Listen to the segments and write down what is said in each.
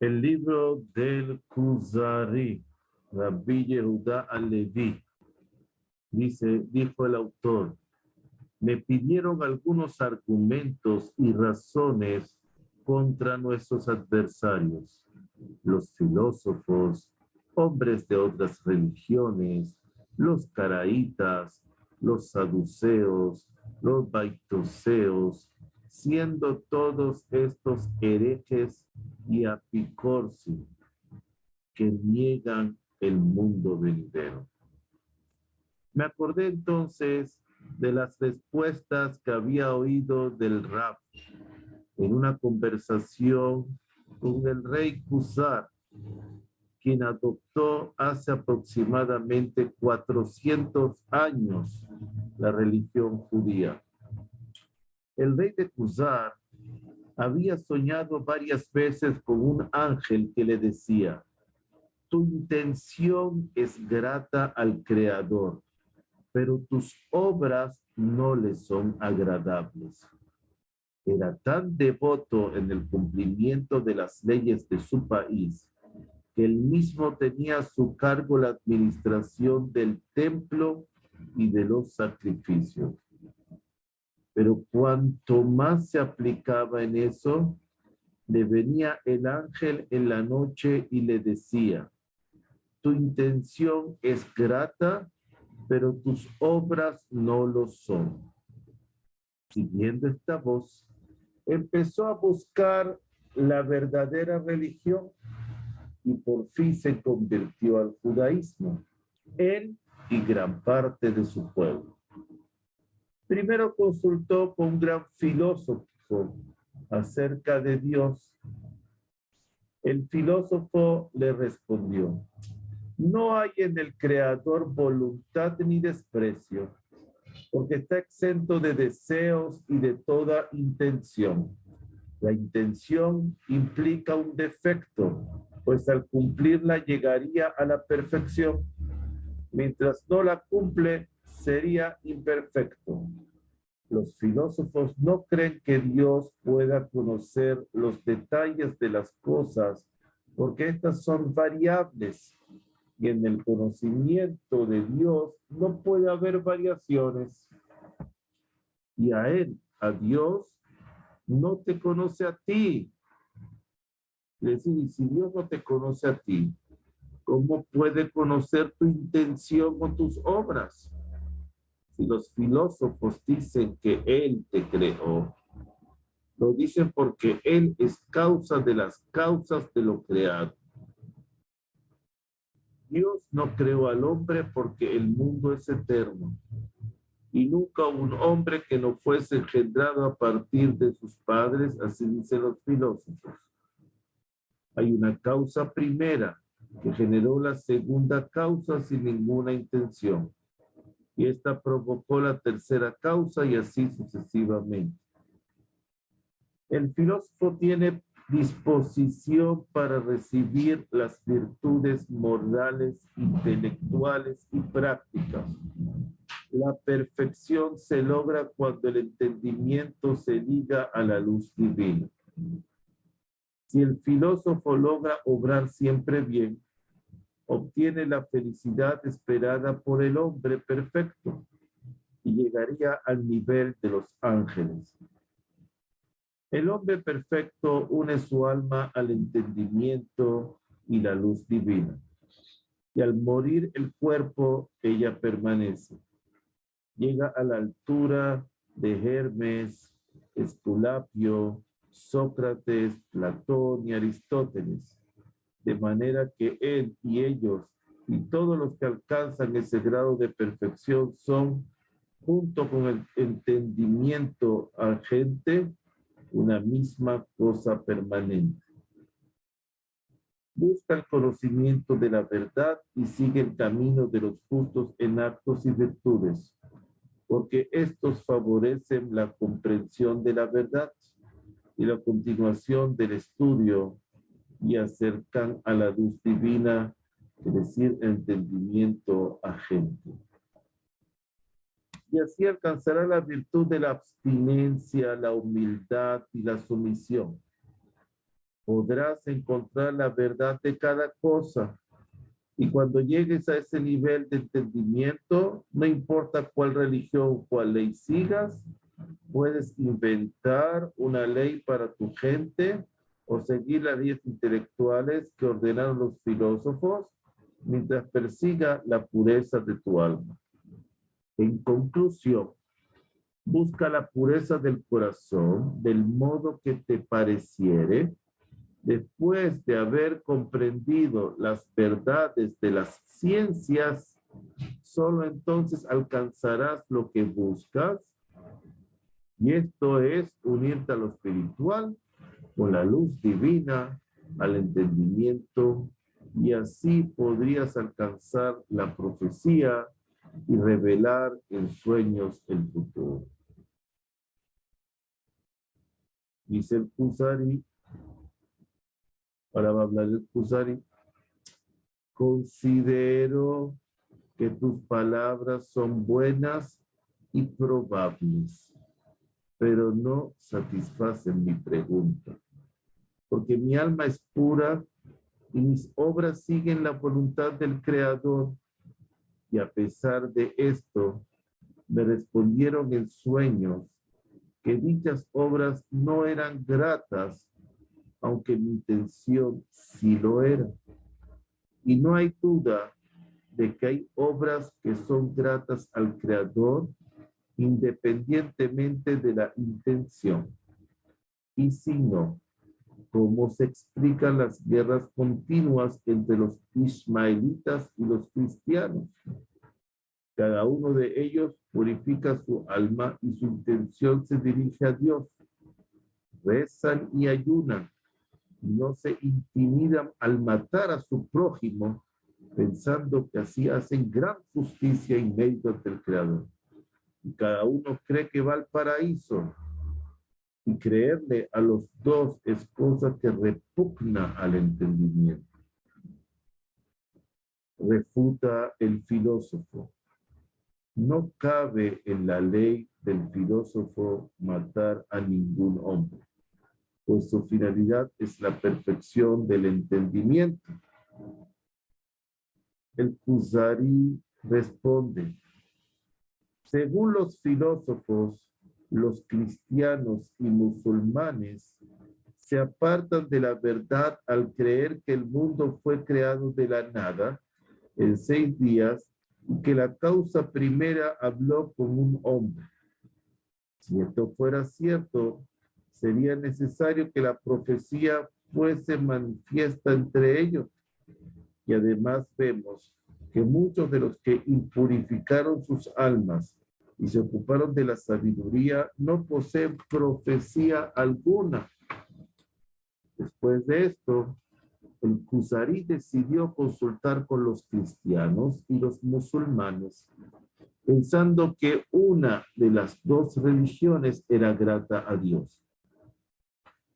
El libro del Kuzari, Rabbi Yehuda Alevi, dijo el autor, me pidieron algunos argumentos y razones contra nuestros adversarios, los filósofos, hombres de otras religiones, los caraítas, los saduceos, los baitoseos, siendo todos estos herejes y apicorsi que niegan el mundo venidero. Me acordé entonces de las respuestas que había oído del Rab en una conversación con el rey Khuzar, quien adoptó hace aproximadamente 400 años la religión judía. El rey de Khuzar había soñado varias veces con un ángel que le decía, tu intención es grata al Creador, pero tus obras no le son agradables. Era tan devoto en el cumplimiento de las leyes de su país que él mismo tenía a su cargo la administración del templo y de los sacrificios. Pero cuanto más se aplicaba en eso, le venía el ángel en la noche y le decía, tu intención es grata, pero tus obras no lo son. Siguiendo esta voz, empezó a buscar la verdadera religión y por fin se convirtió al judaísmo, él y gran parte de su pueblo. Primero consultó con un gran filósofo acerca de Dios. El filósofo le respondió, no hay en el Creador voluntad ni desprecio, porque está exento de deseos y de toda intención. La intención implica un defecto, pues al cumplirla llegaría a la perfección. Mientras no la cumple, sería imperfecto. Los filósofos no creen que Dios pueda conocer los detalles de las cosas, porque estas son variables. Y en el conocimiento de Dios no puede haber variaciones. Y a Él, a Dios, no te conoce a ti. Es decir, si Dios no te conoce a ti, ¿cómo puede conocer tu intención o tus obras? Si los filósofos dicen que Él te creó, lo dicen porque Él es causa de las causas de lo creado. Dios no creó al hombre porque el mundo es eterno y nunca un hombre que no fuese engendrado a partir de sus padres, así dicen los filósofos. Hay una causa primera que generó la segunda causa sin ninguna intención. Y esta provocó la tercera causa y así sucesivamente. El filósofo tiene disposición para recibir las virtudes morales, intelectuales y prácticas. La perfección se logra cuando el entendimiento se liga a la luz divina. Si el filósofo logra obrar siempre bien, obtiene la felicidad esperada por el hombre perfecto y llegaría al nivel de los ángeles. El hombre perfecto une su alma al entendimiento y la luz divina. Y al morir el cuerpo, ella permanece. Llega a la altura de Hermes, Esculapio, Sócrates, Platón y Aristóteles, de manera que él y ellos y todos los que alcanzan ese grado de perfección son, junto con el entendimiento agente, una misma cosa permanente. Busca el conocimiento de la verdad y sigue el camino de los justos en actos y virtudes, porque estos favorecen la comprensión de la verdad y la continuación del estudio y acercan a la luz divina, es decir, entendimiento agente. Y así alcanzará la virtud de la abstinencia, la humildad y la sumisión. podrás encontrar la verdad de cada cosa. Y cuando llegues a ese nivel de entendimiento, no importa cuál religión o cuál ley sigas, puedes inventar una ley para tu gente o seguir las leyes intelectuales que ordenaron los filósofos mientras persiga la pureza de tu alma. En conclusión, busca la pureza del corazón del modo que te pareciere. Después de haber comprendido las verdades de las ciencias, solo entonces alcanzarás lo que buscas. Y esto es unirte a lo espiritual con la luz divina, al entendimiento, y así podrías alcanzar la profecía y revelar en sueños el futuro. Dice el Kuzari, ahora va a hablar el Kuzari, considero que tus palabras son buenas y probables, pero no satisfacen mi pregunta, porque mi alma es pura y mis obras siguen la voluntad del Creador, y a pesar de esto, me respondieron en sueños que dichas obras no eran gratas, aunque mi intención sí lo era. Y no hay duda de que hay obras que son gratas al Creador independientemente de la intención. Y si no, ¿cómo se explican las guerras continuas entre los ismaelitas y los cristianos? Cada uno de ellos purifica su alma y su intención se dirige a Dios. Rezan y ayunan, no se intimidan al matar a su prójimo, pensando que así hacen gran justicia y mérito ante el Creador. Y cada uno cree que va al paraíso. Y creerle a los dos es cosa que repugna al entendimiento. Refuta el filósofo. No cabe en la ley del filósofo matar a ningún hombre, pues su finalidad es la perfección del entendimiento. El Kuzari responde, según los filósofos, los cristianos y musulmanes se apartan de la verdad al creer que el mundo fue creado de la nada en 6 días y que la causa primera habló con un hombre. Si esto fuera cierto, sería necesario que la profecía fuese manifiesta entre ellos. Y además vemos que muchos de los que impurificaron sus almas y se ocuparon de la sabiduría no poseen profecía alguna. Después de esto, el Kuzari decidió consultar con los cristianos y los musulmanes, pensando que una de las dos religiones era grata a Dios.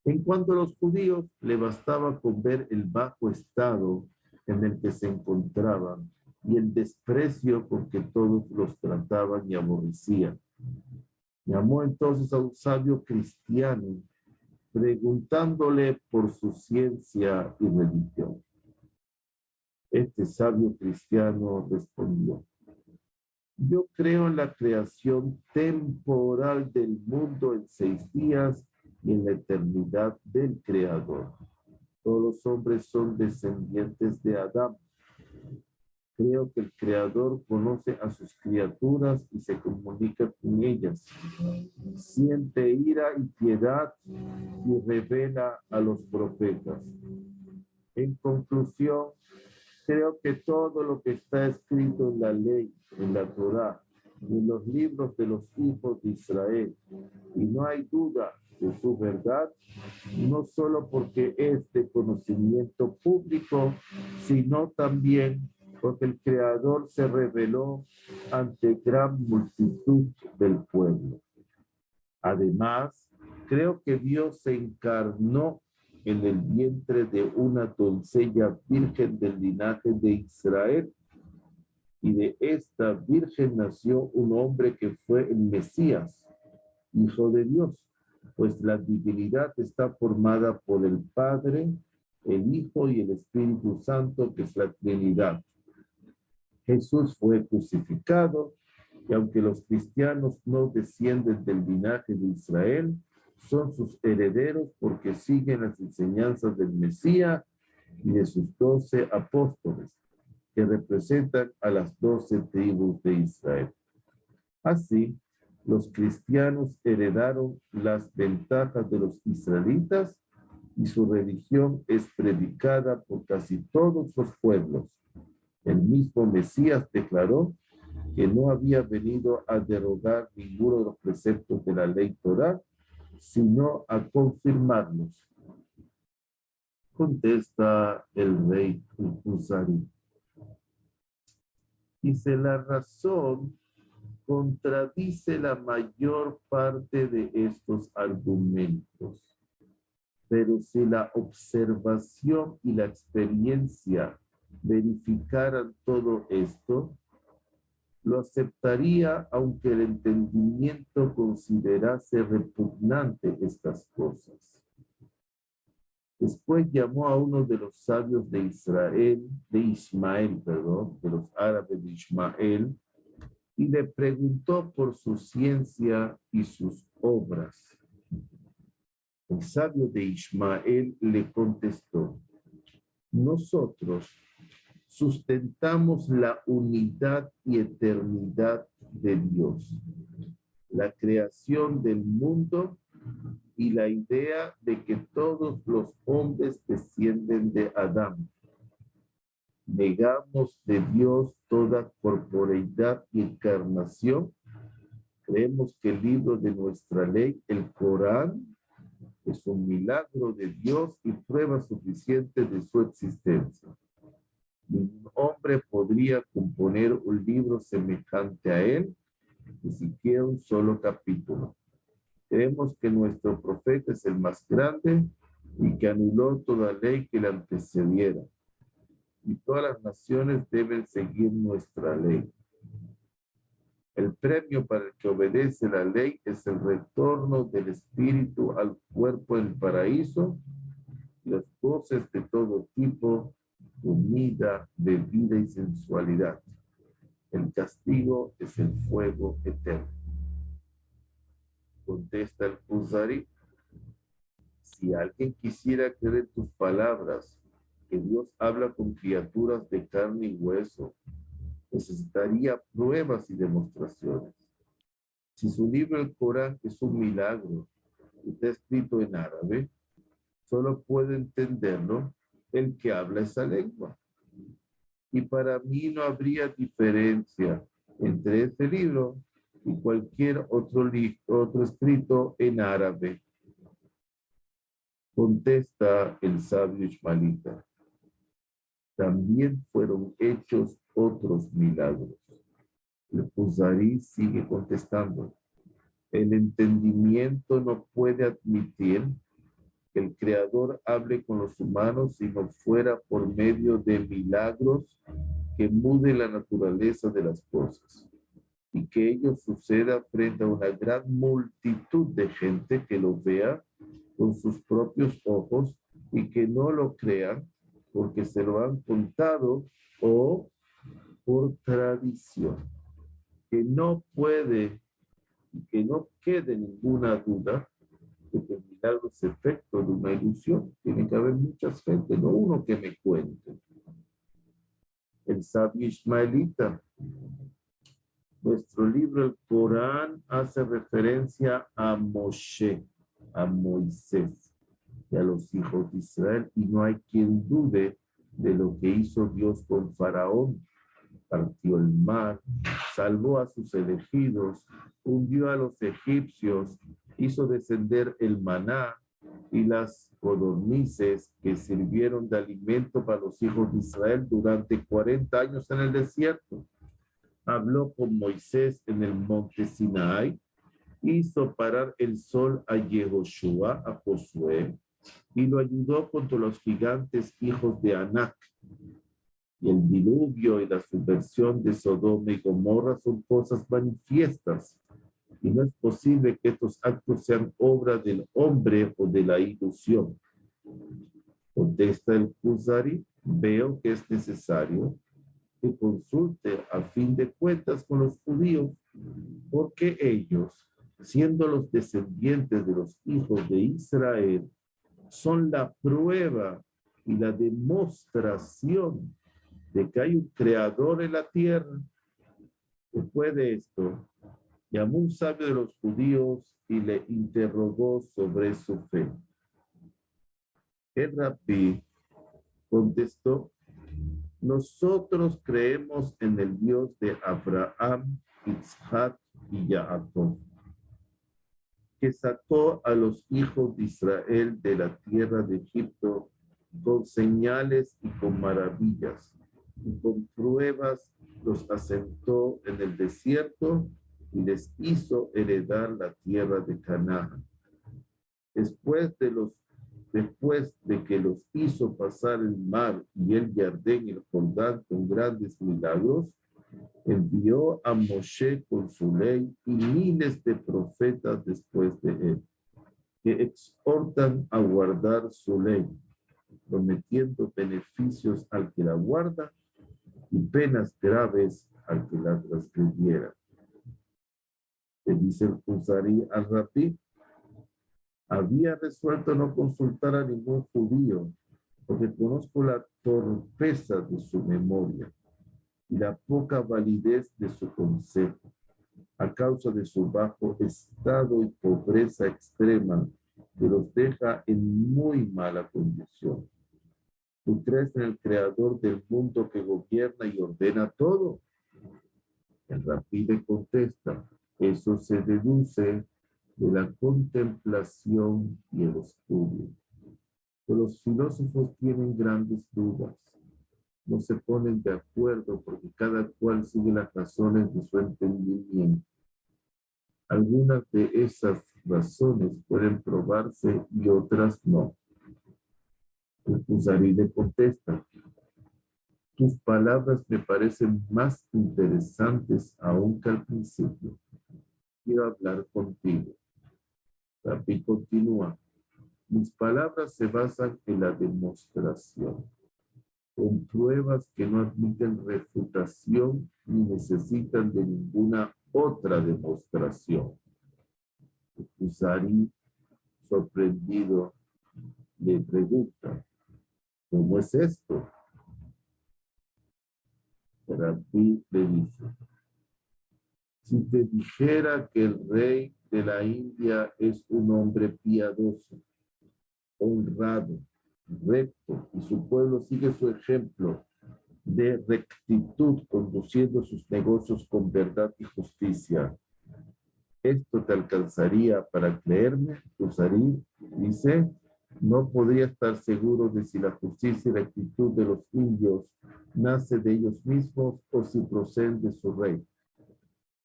En cuanto a los judíos, le bastaba con ver el bajo estado en el que se encontraban y el desprecio con que todos los trataban y aborrecían. Llamó entonces a un sabio cristiano, preguntándole por su ciencia y religión. Este sabio cristiano respondió, yo creo en la creación temporal del mundo en 6 días y en la eternidad del Creador. Todos los hombres son descendientes de Adán. Creo que el Creador conoce a sus criaturas y se comunica con ellas. Siente ira y piedad y revela a los profetas. En conclusión, creo que todo lo que está escrito en la ley, en la Torá, en los libros de los hijos de Israel, y no hay duda de su verdad, no solo porque es de conocimiento público, sino también porque el Creador se reveló ante gran multitud del pueblo. Además, creo que Dios se encarnó en el vientre de una doncella virgen del linaje de Israel, y de esta virgen nació un hombre que fue el Mesías, Hijo de Dios. pues la divinidad está formada por el Padre, el Hijo y el Espíritu Santo, que es la Trinidad. Jesús fue crucificado y aunque los cristianos no descienden del linaje de Israel, son sus herederos porque siguen las enseñanzas del Mesías y de sus 12 apóstoles, que representan a las 12 tribus de Israel. Así, los cristianos heredaron las ventajas de los israelitas y su religión es predicada por casi todos los pueblos. El mismo Mesías declaró que no había venido a derogar ninguno de los preceptos de la ley Torá, sino a confirmarlos. Contesta el rey Uzari. Dice, la razón contradice la mayor parte de estos argumentos, pero si la observación y la experiencia verificaran todo esto, lo aceptaría aunque el entendimiento considerase repugnante estas cosas. Después llamó a uno de los sabios de Israel, de los árabes de Ismael, y le preguntó por su ciencia y sus obras. El sabio de Ismael le contestó, nosotros sustentamos la unidad y eternidad de Dios, la creación del mundo y la idea de que todos los hombres descienden de Adán. Negamos de Dios toda corporeidad y encarnación. Creemos que el libro de nuestra ley, el Corán, es un milagro de Dios y prueba suficiente de su existencia. Ningún hombre podría componer un libro semejante a él, ni siquiera un solo capítulo. Creemos que nuestro profeta es el más grande y que anuló toda ley que le antecediera. Y todas las naciones deben seguir nuestra ley. El premio para el que obedece la ley es el retorno del espíritu al cuerpo en el paraíso, las voces de todo tipo, comida, bebida y sensualidad. El castigo es el fuego eterno. Contesta el Uzari, si alguien quisiera creer en tus palabras, que Dios habla con criaturas de carne y hueso, necesitaría pruebas y demostraciones. Si su libro, el Corán, es un milagro, está escrito en árabe, solo puede entenderlo el que habla esa lengua. Y para mí no habría diferencia entre este libro y cualquier otro escrito en árabe. Contesta el sabio ismaelita. También fueron hechos otros milagros. El Uzari sigue contestando. El entendimiento no puede admitir que el Creador hable con los humanos si no fuera por medio de milagros que muden la naturaleza de las cosas y que ello suceda frente a una gran multitud de gente que lo vea con sus propios ojos y que no lo crean porque se lo han contado o por tradición. Que no puede, que no quede ninguna duda de que el milagro es efecto de una ilusión. Tiene que haber muchas gente, no uno que me cuente. El sabio ismaelita. Nuestro libro, el Corán, hace referencia a Moshe, a Moisés y a los hijos de Israel, y no hay quien dude de lo que hizo Dios con Faraón. Partió el mar, salvó a sus elegidos, hundió a los egipcios, hizo descender el maná y las codornices que sirvieron de alimento para los hijos de Israel durante 40 años en el desierto. Habló con Moisés en el monte Sinaí, hizo parar el sol a Yehoshua, a Josué, y lo ayudó contra los gigantes hijos de Anac. Y el diluvio y la subversión de Sodoma y Gomorra son cosas manifiestas. y no es posible que estos actos sean obra del hombre o de la ilusión. Contesta el Kuzari, veo que es necesario que consulte a fin de cuentas con los judíos, porque ellos, siendo los descendientes de los hijos de Israel, son la prueba y la demostración de que hay un creador en la tierra. Después de esto, llamó un sabio de los judíos y le interrogó sobre su fe. El rabí contestó, nosotros creemos en el Dios de Abraham, Isaac y Jacob, que sacó a los hijos de Israel de la tierra de Egipto con señales y con maravillas, y con pruebas los asentó en el desierto y les hizo heredar la tierra de Canaán. Después de que los hizo pasar el mar y el Jordán y el Jordán con grandes milagros, envió a Moshe con su ley y miles de profetas después de él, que exhortan a guardar su ley, prometiendo beneficios al que la guarda y penas graves al que la transgrediera. Le dice el Kuzari al rabí, había resuelto no consultar a ningún judío, porque conozco la torpeza de su memoria y la poca validez de su consejo, a causa de su bajo estado y pobreza extrema, que los deja en muy mala condición. ¿Tú crees en el creador del mundo que gobierna y ordena todo? El rabí le contesta, eso se deduce de la contemplación y el estudio. Pero los filósofos tienen grandes dudas. No se ponen de acuerdo porque cada cual sigue las razones de su entendimiento. Algunas de esas razones pueden probarse y otras no. El Kuzari le contesta, tus palabras me parecen más interesantes aún que al principio. Quiero hablar contigo. Rabí continúa. Mis palabras se basan en la demostración, con pruebas que no admiten refutación ni necesitan de ninguna otra demostración. El Kuzari, sorprendido, le pregunta, ¿cómo es esto? El rabí le dice, si te dijera que el rey de la India es un hombre piadoso, honrado, recto, y su pueblo sigue su ejemplo de rectitud, conduciendo sus negocios con verdad y justicia, ¿esto te alcanzaría para creerme? Kuzari dice, no podría estar seguro de si la justicia y rectitud de los indios nace de ellos mismos o si proceden de su rey.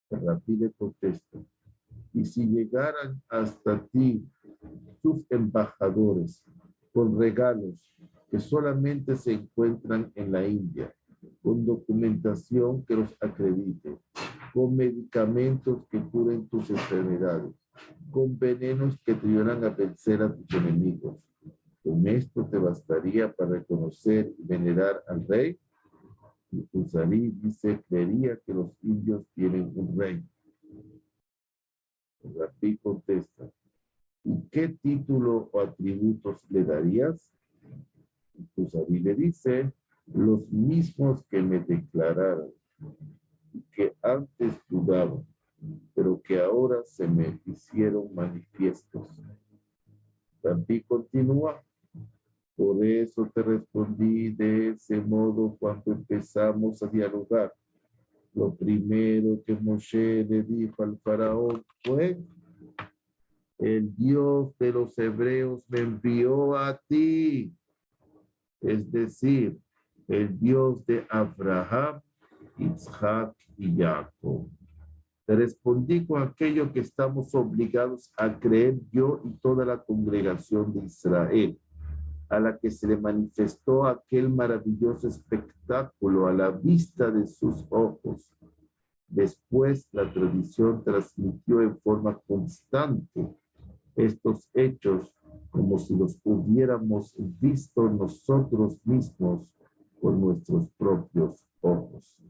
El rabí le contesta, y si llegaran hasta ti sus embajadores con regalos que solamente se encuentran en la India, con documentación que los acredite, con medicamentos que curen tus enfermedades, con venenos que te ayudarán a vencer a tus enemigos. ¿Con esto te bastaría para reconocer y venerar al rey? Y Kuzari dice, creería que los indios tienen un rey. El rabí contesta, ¿y qué título o atributos le darías? Y Kuzari le dice, los mismos que me declararon, que antes dudaban, pero que ahora se me hicieron manifiestos. Rabí continúa, por eso te respondí de ese modo cuando empezamos a dialogar. Lo primero que Moshe le dijo al faraón fue, el Dios de los hebreos me envió a ti. Es decir, el Dios de Abraham, Isaac y Jacob. Te respondí con aquello que estamos obligados a creer yo y toda la congregación de Israel, a la que se le manifestó aquel maravilloso espectáculo a la vista de sus ojos. Después, la tradición transmitió en forma constante estos hechos como si los hubiéramos visto nosotros mismos con nuestros propios ojos.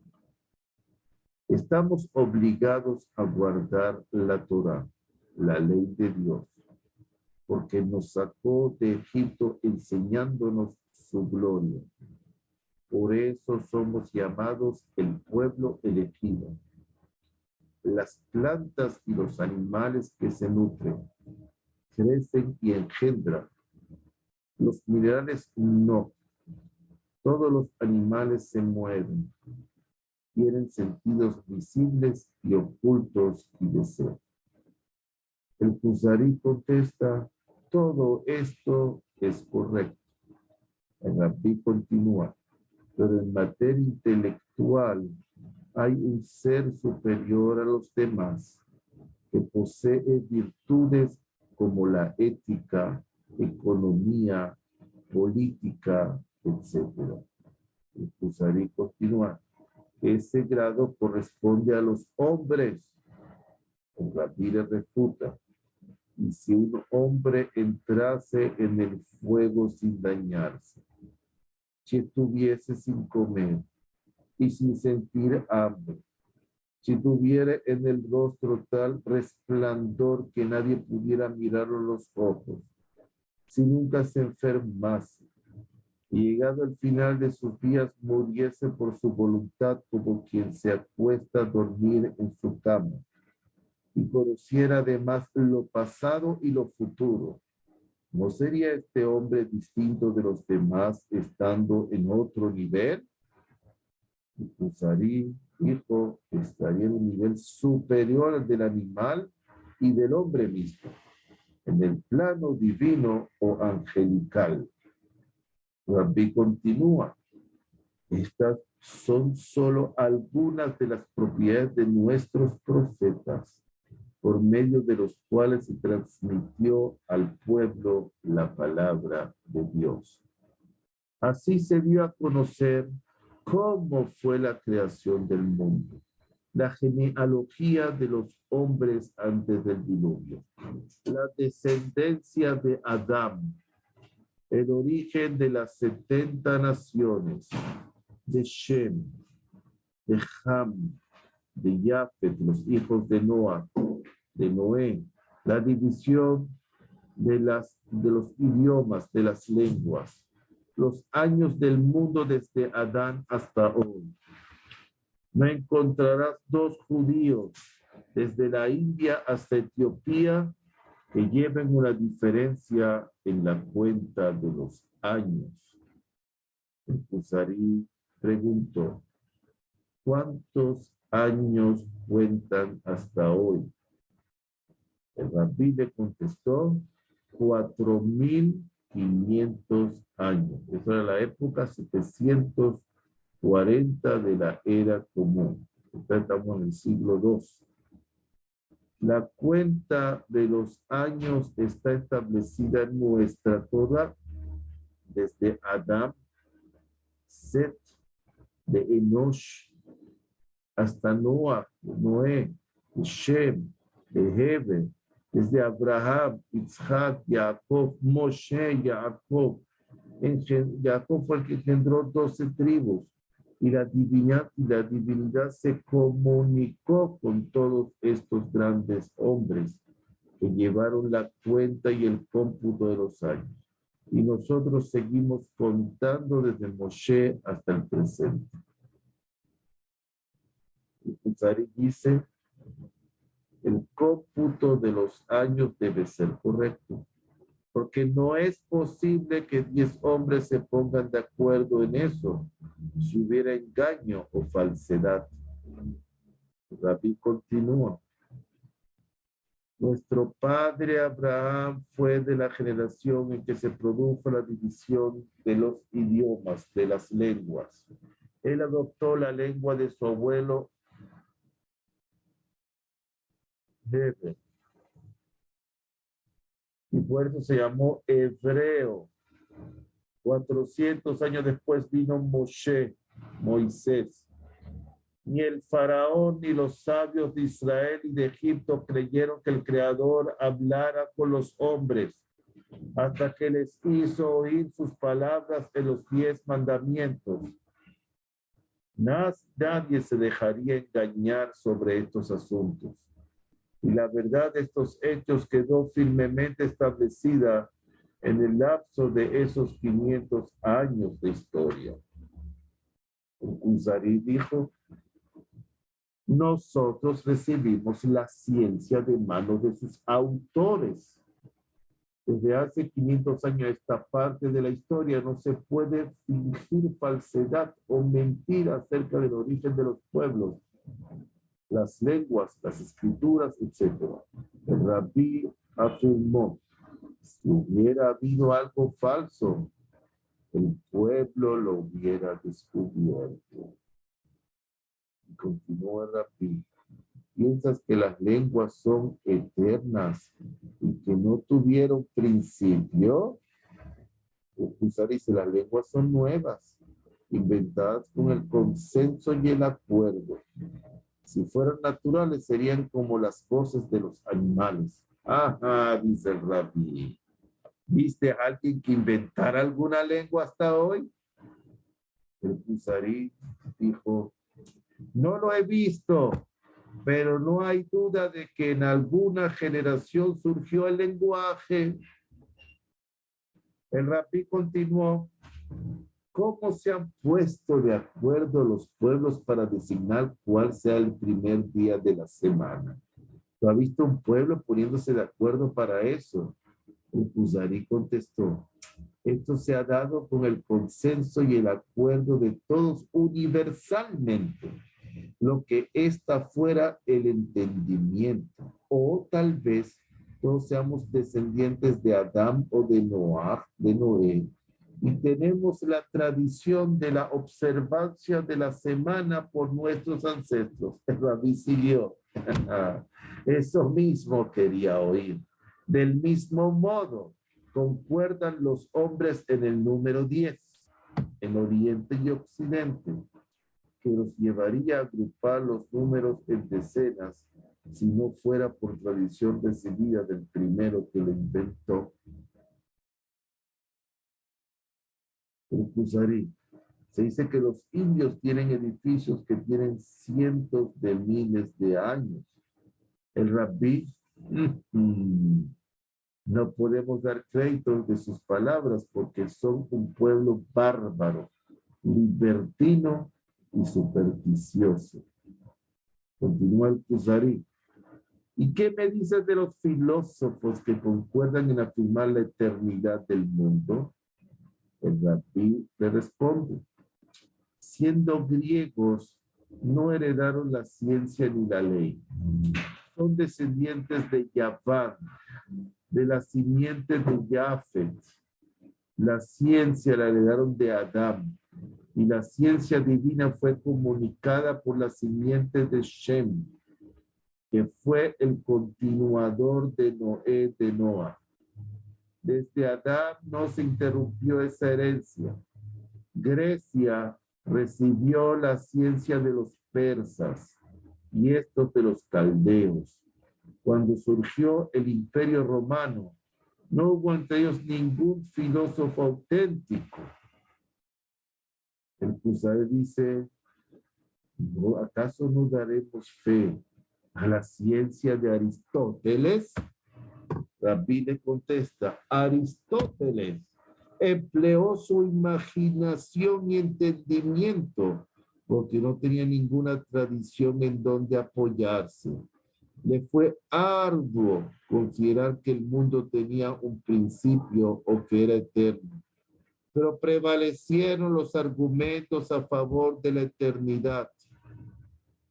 Estamos obligados a guardar la Torá, la ley de Dios, porque nos sacó de Egipto enseñándonos su gloria. Por eso somos llamados el pueblo elegido. Las plantas y los animales que se nutren, crecen y engendran. Los minerales no. Todos los animales se mueven. Tienen sentidos visibles y ocultos y deseos. El Kuzari contesta, todo esto es correcto. El Rabbi continúa, pero en materia intelectual hay un ser superior a los demás que posee virtudes como la ética, economía, política, etc. El Kuzari continúa, ese grado corresponde a los hombres. El Rabbi le refuta, y si un hombre entrase en el fuego sin dañarse, si estuviese sin comer y sin sentir hambre, si tuviera en el rostro tal resplandor que nadie pudiera mirarlo los ojos, si nunca se enfermase, y llegado al final de sus días muriese por su voluntad como quien se acuesta a dormir en su cama, y conociera además lo pasado y lo futuro, ¿no sería este hombre distinto de los demás estando en otro nivel? Y Kuzari dijo que estaría en un nivel superior al del animal y del hombre mismo, en el plano divino o angelical. Rabbi continúa, estas son solo algunas de las propiedades de nuestros profetas, por medio de los cuales se transmitió al pueblo la palabra de Dios. Así se dio a conocer cómo fue la creación del mundo, la genealogía de los hombres antes del diluvio, la descendencia de Adán, el origen de las 70 naciones, de Shem, de Ham, de Jafet, los hijos de Noah, de Noé, la división de los idiomas, de las lenguas, los años del mundo desde Adán hasta hoy. No encontrarás dos judíos desde la India hasta Etiopía que lleven una diferencia en la cuenta de los años. El Kuzari preguntó, ¿cuántos años cuentan hasta hoy? El Rabí le contestó, 4.500 años. Esa era la época 740 de la era común. Estamos en el siglo II. La cuenta de los años está establecida en nuestra Torá desde Adán, Set, de Enosh, hasta Noah, Noé, de Shem, de Heber, desde Abraham, Isaac, Jacob, Moshe, Jacob. Jacob fue el que engendró 12 tribus y la divinidad se comunicó con todos estos grandes hombres que llevaron la cuenta y el cómputo de los años. Y nosotros seguimos contando desde Moshe hasta el presente. Y Kuzari dice, el cómputo de los años debe ser correcto, porque no es posible que 10 hombres se pongan de acuerdo en eso, si hubiera engaño o falsedad. Rabí continúa. Nuestro padre Abraham fue de la generación en que se produjo la división de los idiomas, de las lenguas. Él adoptó la lengua de su abuelo Heber, y por eso se llamó hebreo. 400 años después vino Moshe, Moisés, Ni el faraón ni los sabios de Israel y de Egipto creyeron que el Creador hablara con los hombres hasta que les hizo oír sus palabras en los 10 mandamientos. Nadie se dejaría engañar sobre estos asuntos. Y la verdad de estos hechos quedó firmemente establecida en el lapso de esos 500 años de historia. Kuzari dijo, nosotros recibimos la ciencia de manos de sus autores. Desde hace 500 años esta parte de la historia no se puede fingir falsedad o mentir acerca del origen de los pueblos, las lenguas, las escrituras, etc. El rabí afirmó, si hubiera habido algo falso, el pueblo lo hubiera descubierto. Y continuó el rabí. ¿Piensas que las lenguas son eternas y que no tuvieron principio? Usar dice, las lenguas son nuevas, inventadas con el consenso y el acuerdo. Si fueran naturales, serían como las voces de los animales. Ajá, dice el rabí. ¿Viste a alguien que inventara alguna lengua hasta hoy? El Kuzari dijo, no lo he visto, pero no hay duda de que en alguna generación surgió el lenguaje. El rabí continuó, ¿cómo se han puesto de acuerdo los pueblos para designar cuál sea el primer día de la semana? ¿Lo ha visto un pueblo poniéndose de acuerdo para eso? El Kuzari contestó, esto se ha dado con el consenso y el acuerdo de todos universalmente. Lo que está fuera el entendimiento, o tal vez todos seamos descendientes de Adán o de Noé, y tenemos la tradición de la observancia de la semana por nuestros ancestros. El rabí siguió. Eso mismo quería oír. Del mismo modo, concuerdan los hombres en el número 10, en Oriente y Occidente, que los llevaría a agrupar los números en decenas si no fuera por tradición recibida del primero que lo inventó. El Kuzari. Se dice que los indios tienen edificios que tienen cientos de miles de años. El rabí, no podemos dar crédito de sus palabras porque son un pueblo bárbaro, libertino y supersticioso. Continúa el Kuzari. ¿Y qué me dices de los filósofos que concuerdan en afirmar la eternidad del mundo? El rabí le responde, siendo griegos, no heredaron la ciencia ni la ley. Son descendientes de Yaván, de la simiente de Jafet. La ciencia la heredaron de Adán y la ciencia divina fue comunicada por la simiente de Shem, que fue el continuador de Noé de Noah. Desde Adán no se interrumpió esa herencia. Grecia recibió la ciencia de los persas y estos de los caldeos. Cuando surgió el Imperio Romano, no hubo entre ellos ningún filósofo auténtico. El Kuzari dice, ¿acaso no daremos fe a la ciencia de Aristóteles? Rabí le contesta, Aristóteles empleó su imaginación y entendimiento porque no tenía ninguna tradición en donde apoyarse. Le fue arduo considerar que el mundo tenía un principio o que era eterno, pero prevalecieron los argumentos a favor de la eternidad.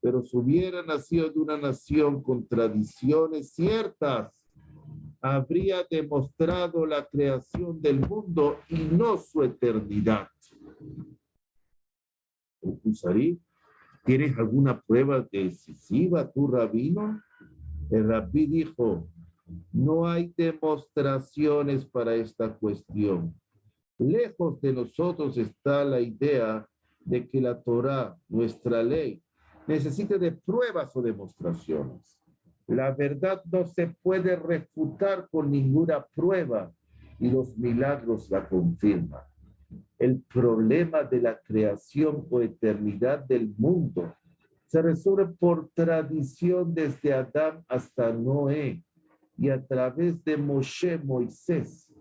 Pero si hubiera nacido de una nación con tradiciones ciertas, habría demostrado la creación del mundo y no su eternidad. El Kuzari, ¿tienes alguna prueba decisiva, tú, rabino? El rabí dijo, no hay demostraciones para esta cuestión. Lejos de nosotros está la idea de que la Torá, nuestra ley, necesite de pruebas o demostraciones. La verdad no se puede refutar con ninguna prueba y los milagros la confirman. El problema de la creación o eternidad del mundo se resuelve por tradición desde Adán hasta Noé y a través de Moshe, Moisés,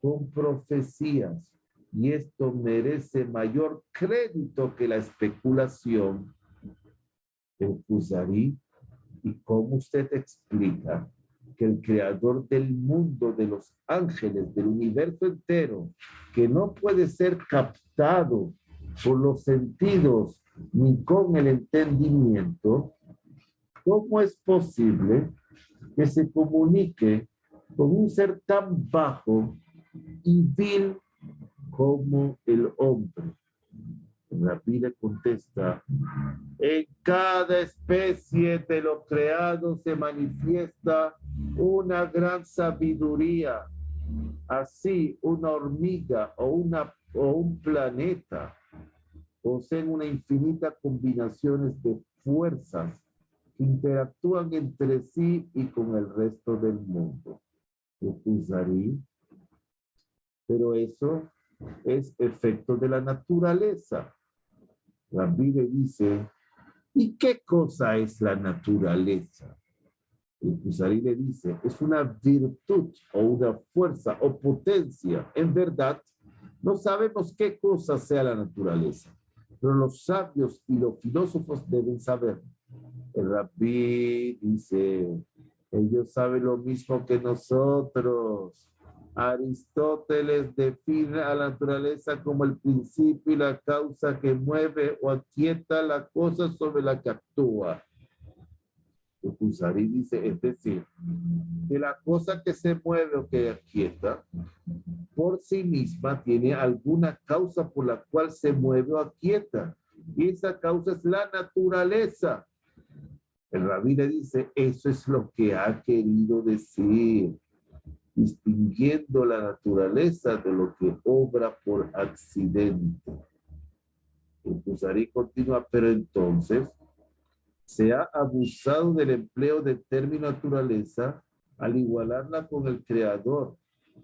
con profecías. Y esto merece mayor crédito que la especulación. El Kuzari, ¿y cómo usted explica que el creador del mundo, de los ángeles, del universo entero, que no puede ser captado por los sentidos ni con el entendimiento, cómo es posible que se comunique con un ser tan bajo y vil como el hombre? La Biblia contesta: en cada especie de lo creado se manifiesta una gran sabiduría. Así, una hormiga o un planeta poseen una infinita combinaciones de fuerzas que interactúan entre sí y con el resto del mundo. Pero eso es efecto de la naturaleza. La Biblia dice: ¿y qué cosa es la naturaleza? El Kuzari le dice: es una virtud o una fuerza o potencia. En verdad, no sabemos qué cosa sea la naturaleza, pero los sabios y los filósofos deben saber. El Rabí dice: ellos saben lo mismo que nosotros. Aristóteles define a la naturaleza como el principio y la causa que mueve o aquieta la cosa sobre la que actúa. El Kuzari dice, es decir, que la cosa que se mueve o que aquieta por sí misma tiene alguna causa por la cual se mueve o aquieta. Y esa causa es la naturaleza. El Rabí le dice, eso es lo que ha querido decir, distinguiendo la naturaleza de lo que obra por accidente. El Kuzari continúa, pero entonces se ha abusado del empleo del término naturaleza al igualarla con el creador.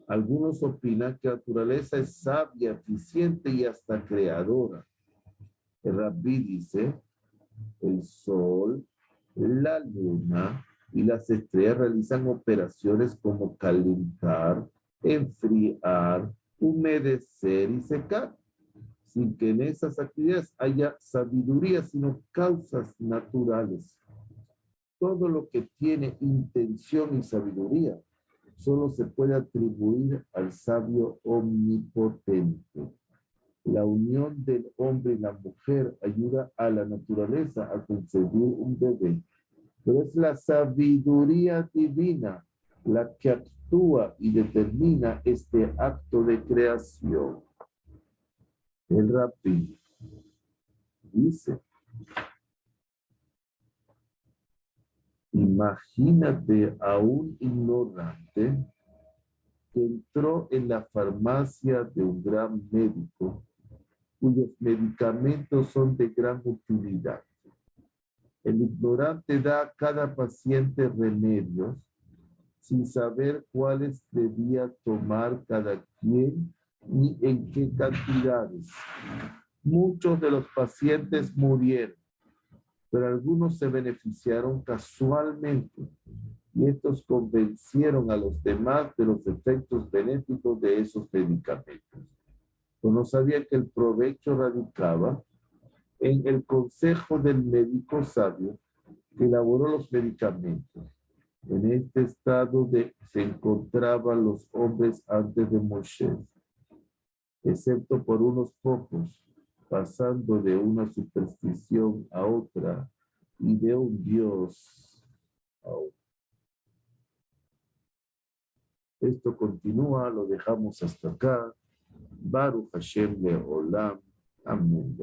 Algunos opinan que la naturaleza es sabia, eficiente y hasta creadora. El Rabí dice, el sol, la luna y las estrellas realizan operaciones como calentar, enfriar, humedecer y secar, sin que en esas actividades haya sabiduría, sino causas naturales. Todo lo que tiene intención y sabiduría solo se puede atribuir al sabio omnipotente. La unión del hombre y la mujer ayuda a la naturaleza a concebir un bebé, pero es la sabiduría divina la que actúa y determina este acto de creación. El Rabí dice, imagínate a un ignorante que entró en la farmacia de un gran médico cuyos medicamentos son de gran utilidad. El ignorante da a cada paciente remedios sin saber cuáles debía tomar cada quien ni en qué cantidades. Muchos de los pacientes murieron, pero algunos se beneficiaron casualmente y estos convencieron a los demás de los efectos benéficos de esos medicamentos. Pero no sabían que el provecho radicaba en el consejo del médico sabio que elaboró los medicamentos. En este estado se encontraban los hombres antes de Moshe, excepto por unos pocos, pasando de una superstición a otra y de un Dios a otro. Esto continúa, lo dejamos hasta acá. Baruch Hashem Leolam. Amén.